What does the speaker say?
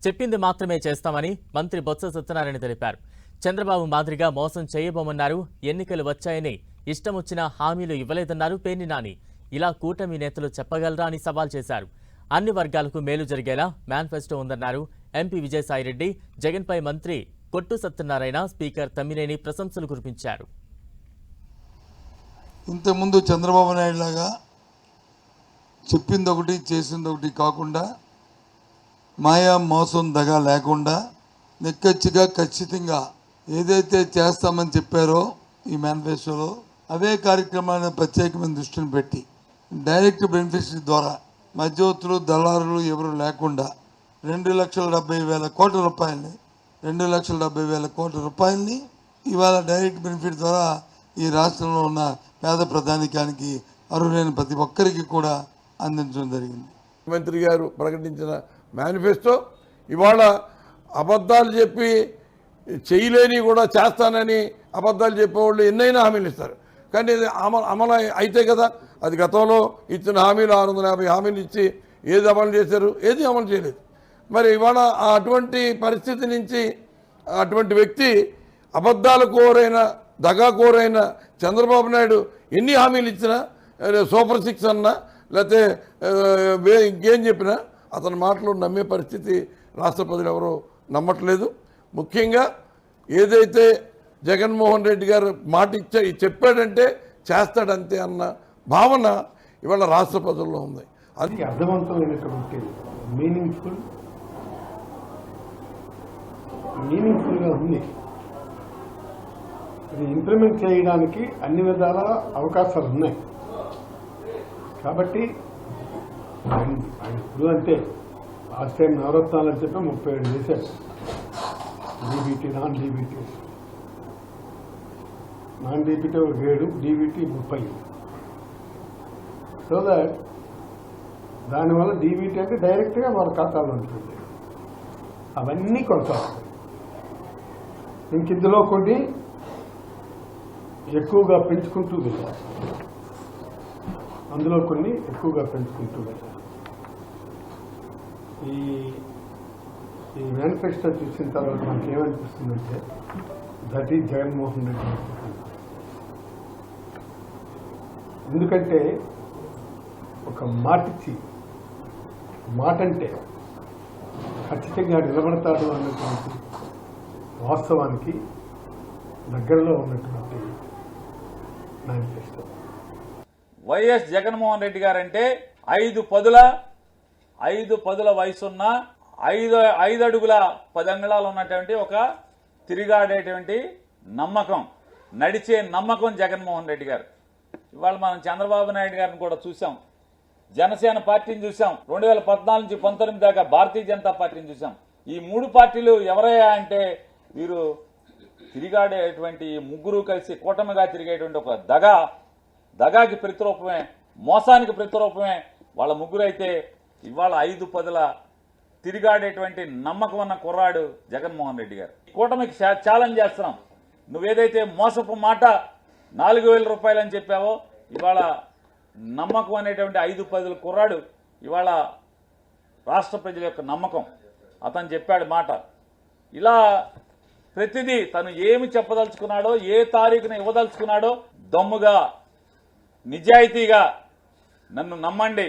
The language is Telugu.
చెప్పింది మాత్రమే చేస్తామని మంత్రి బొత్స సత్యనారాయణ తెలిపారు. చంద్రబాబు మాదిరిగా మోసం చేయబోమన్నారు. ఎన్నికలు వచ్చాయని ఇష్టం వచ్చిన హామీలు ఇవ్వలేదన్నారు పేర్ని నాని. ఇలా కూటమి నేతలు చెప్పగలరా అని సవాల్ చేశారు. అన్ని వర్గాలకు మేలు జరిగేలా మేనిఫెస్టో ఉందన్నారు. ఎంపీ విజయసాయిరెడ్డి జగన్పై మంత్రి కొట్టు సత్యనారాయణ, స్పీకర్ తమ్మినేని ప్రశంసలు కురిపించారు. ఇంతకుముందు చంద్రబాబు నాయుడు లాగా చెప్పింది ఒకటి చేసింది ఒకటి కాకుండా, మాయా మోసం దగా లేకుండా నిక్కచ్చిగా ఖచ్చితంగా ఏదైతే చేస్తామని చెప్పారో ఈ మేనిఫెస్టోలో అవే కార్యక్రమాలను ప్రత్యేకమైన దృష్టిని పెట్టి డైరెక్ట్ బెనిఫిషరీ ద్వారా మధ్యవర్తులు దళారులు ఎవరు లేకుండా 2,70,000 కోట్ల రూపాయలని 2,70,000 కోట్ల రూపాయలని ఇవాళ డైరెక్ట్ బెనిఫిట్ ద్వారా ఈ రాష్ట్రంలో ఉన్న పేద ప్రధానికానికి అర్హులైన ప్రతి ఒక్కరికి కూడా అందించడం జరిగింది. ముఖ్యమంత్రి గారు ప్రకటించిన మేనిఫెస్టో ఇవాళ అబద్ధాలు చెప్పి చేయలేని కూడా చేస్తానని అబద్ధాలు చెప్పేవాళ్ళు ఎన్నైనా హామీలు ఇస్తారు. కానీ అది అమలు అయితే కదా. అది గతంలో ఇచ్చిన హామీలు 650 హామీలు ఇచ్చి ఏది అమలు చేశారు, ఏది అమలు చేయలేదు. మరి ఇవాళ అటువంటి పరిస్థితి నుంచి అటువంటి వ్యక్తి అబద్ధాల కోరైన దగా కోరైన చంద్రబాబు నాయుడు ఎన్ని హామీలు ఇచ్చినా, సూపర్ 6 అన్నా లేకపోతే ఇంకేం చెప్పినా అతని మాటలు నమ్మే పరిస్థితి రాష్ట్ర ప్రజలు ఎవరో నమ్మట్లేదు. ముఖ్యంగా ఏదైతే జగన్మోహన్ రెడ్డి గారు మాట చెప్పాడంటే చేస్తాడంతే అన్న భావన ఇవాళ రాష్ట్ర ప్రజల్లో ఉంది. అది అర్థవంతమైనటువంటి మీనింగ్ఫుల్గా ఉంది. అది ఇంప్లిమెంట్ చేయడానికి అన్ని విధాల అవకాశాలు ఉన్నాయి. కాబట్టి ఆయన ఇప్పుడు అంటే లాస్ట్ టైం నవరత్నాలు అని చెప్పి 37 చేశారు. డీబీటీ నాన్ డీబీటీ ఒక 7, డీబీటీ 30. సో దాట్ దానివల్ల డీబీటీ అంటే డైరెక్ట్గా వాళ్ళ ఖాతాలో ఉంటుంది. అవన్నీ కొనసాగుతాయి. ఇంక ఇందులో కొన్ని ఎక్కువగా పెంచుకుంటూ వెళ్ళారు. అందులో కొన్ని ఎక్కువగా పెంచుకుంటూ వెళ్ళారు. ఈ మేనిఫెస్టో చూసిన తర్వాత నాకు ఏమనిపిస్తుందంటే దట్ ఈజ్ జగన్మోహన్ రెడ్డి. ఎందుకంటే ఒక మాటిచ్చి మాట అంటే ఖచ్చితంగా నిలబడతాడు అన్నటువంటి వాస్తవానికి దగ్గరలో ఉన్నటువంటి manifesto. YS Jaganmohan Reddy guarantee 5 పదుల వయసున్న 5 అడుగుల 10 అంగుళాలు ఉన్నటువంటి ఒక తిరిగాడేటువంటి నమ్మకం, నడిచే నమ్మకం జగన్మోహన్ రెడ్డి గారు. ఇవాళ మనం చంద్రబాబు నాయుడు గారిని కూడా చూసాం, జనసేన పార్టీని చూసాం, 2014 నుంచి 19 దాకా భారతీయ జనతా పార్టీని చూసాం. ఈ 3 పార్టీలు ఎవరయ్యా అంటే వీరు తిరిగాడేటువంటి ముగ్గురు కలిసి కూటమిగా తిరిగేటువంటి ఒక దగాకి ప్రతిరూపమే, మోసానికి ప్రతిరూపమే వాళ్ళ ముగ్గురు. అయితే ఇవాళ 5 పదుల తిరిగాడేటువంటి నమ్మకం అన్న కుర్రాడు జగన్మోహన్ రెడ్డి గారు. కూటమికి ఛాలెంజ్ చేస్తున్నాం. నువ్వేదైతే మోసపు మాట 4,000 రూపాయలు అని చెప్పావో, ఇవాళ నమ్మకం అనేటువంటి 5 పదుల కుర్రాడు ఇవాళ రాష్ట్ర ప్రజల యొక్క నమ్మకం. అతను చెప్పాడు మాట. ఇలా ప్రతిదీ తను ఏమి చెప్పదలుచుకున్నాడో, ఏ తారీఖున ఇవ్వదలుచుకున్నాడో దమ్ముగా నిజాయితీగా నన్ను నమ్మండి.